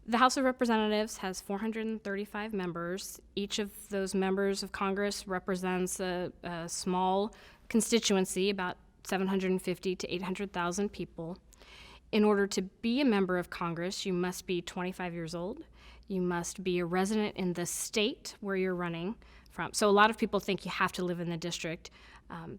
The House of Representatives has 435 members. Each of those members of Congress represents a small constituency, about 750 to 800,000 people. In order to be a member of Congress, you must be 25 years old. You must be a resident in the state where you're running from. So a lot of people think you have to live in the district.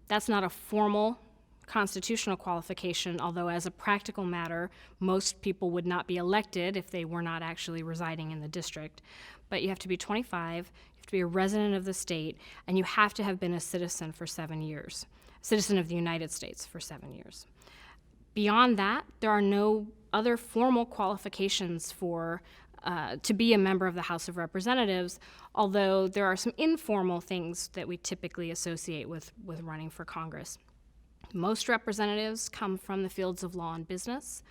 That's not a formal constitutional qualification, although as a practical matter, most people would not be elected if they were not actually residing in the district. But you have to be 25, you have to be a resident of the state, and you have to have been a citizen for 7 years, citizen of the United States for 7 years. Beyond that, there are no other formal qualifications for to be a member of the House of Representatives, although there are some informal things that we typically associate with running for Congress. Most representatives come from the fields of law and business.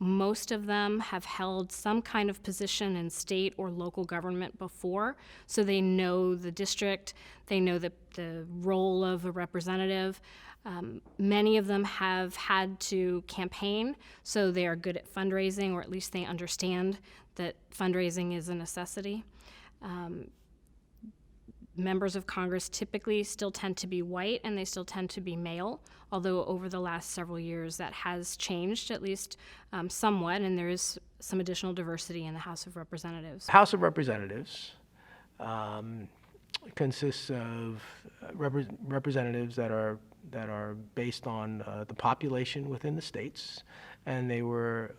Most of them have held some kind of position in state or local government before, so they know the district, they know the role of a representative. Many of them have had to campaign, so they are good at fundraising, or at least they understand that fundraising is a necessity. Members of Congress typically still tend to be white, and they still tend to be male, although over the last several years that has changed, at least somewhat, and there is some additional diversity in the House of Representatives. House of Representatives consists of representatives that are based on the population within the states, and they would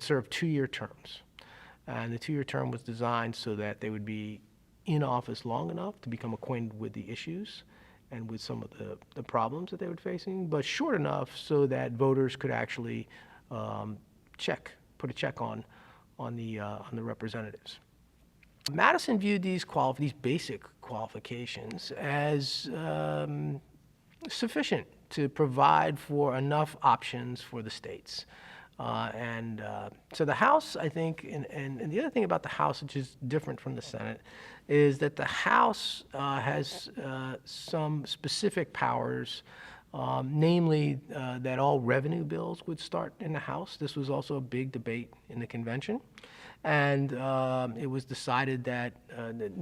serve 2-year terms. And the 2-year term was designed so that they would be in office long enough to become acquainted with the issues and with some of the problems that they were facing, but short enough so that voters could actually put a check on the representatives. Madison viewed these basic qualifications as sufficient to provide for enough options for the states. So the House, I think, and the other thing about the House, which is different from the Senate, is that the House has some specific powers, namely that all revenue bills would start in the House. This was also a big debate in the convention. And it was decided that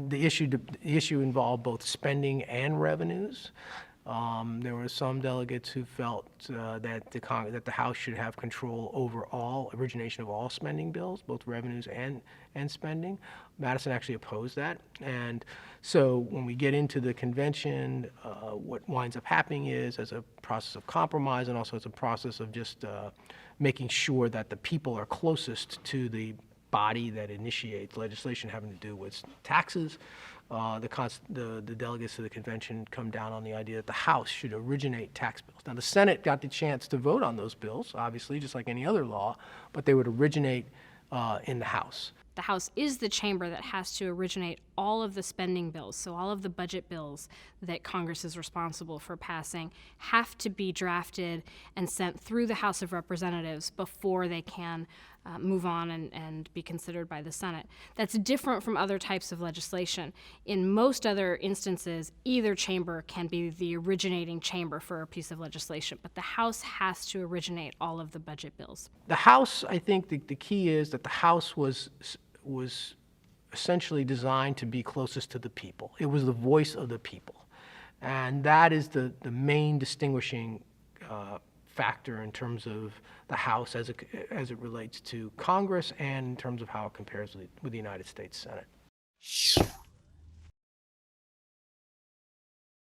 the issue involved both spending and revenues. There were some delegates who felt that the House should have control over origination of all spending bills, both revenues and spending. Madison actually opposed that. And so when we get into the convention, what winds up happening is, as a process of compromise and also as a process of just making sure that the people are closest to the body that initiates legislation having to do with taxes, the delegates to the convention come down on the idea that the House should originate tax bills. Now, the Senate got the chance to vote on those bills, obviously, just like any other law, but they would originate in the House. The House is the chamber that has to originate all of the spending bills, so all of the budget bills that Congress is responsible for passing have to be drafted and sent through the House of Representatives before they can move on and be considered by the Senate. That's different from other types of legislation. In most other instances, either chamber can be the originating chamber for a piece of legislation, but the House has to originate all of the budget bills. The House, I think the key is that the House was essentially designed to be closest to the people. It was the voice of the people. And that is the main distinguishing factor in terms of the House as it relates to Congress and in terms of how it compares with the United States Senate.